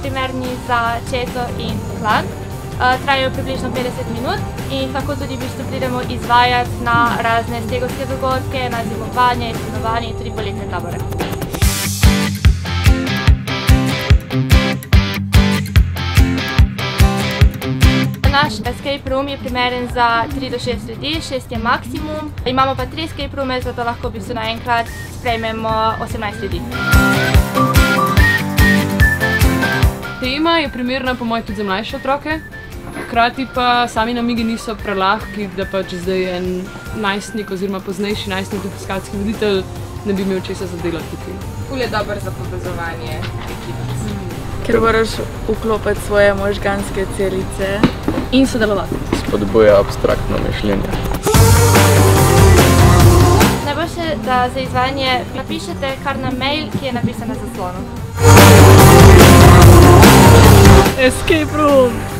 primerni za četo in klan. Trajajo približno 50 minut in lahko tudi pridemo izvajati na razne stegovske dogodke, na zimovanje, izpolnjevanje in tudi poletne tabore. Naš escape room je primeren za 3 do 6 ljudi, 6 je maksimum. Imamo pa 3 escape roome, zato lahko naenkrat sprejmemo 18 ljudi. Tema je primerna po mojem tudi za mlajše otroke, hkrati pa sami namigi niso prelahki, da pa če zdaj en najstnik oziroma poznejši najstnik dopiskalski voditelj ne bi imel česa za delati tukaj. Ful je dober za povezovanje ekipic. Ker moraš vklopiti svoje možganske celice in sodelovati. Spodbuja abstraktno mišljenje. Najboljše, da za izvajanje napišete kar na mail, ki je napisan na zaslonu. Escape room!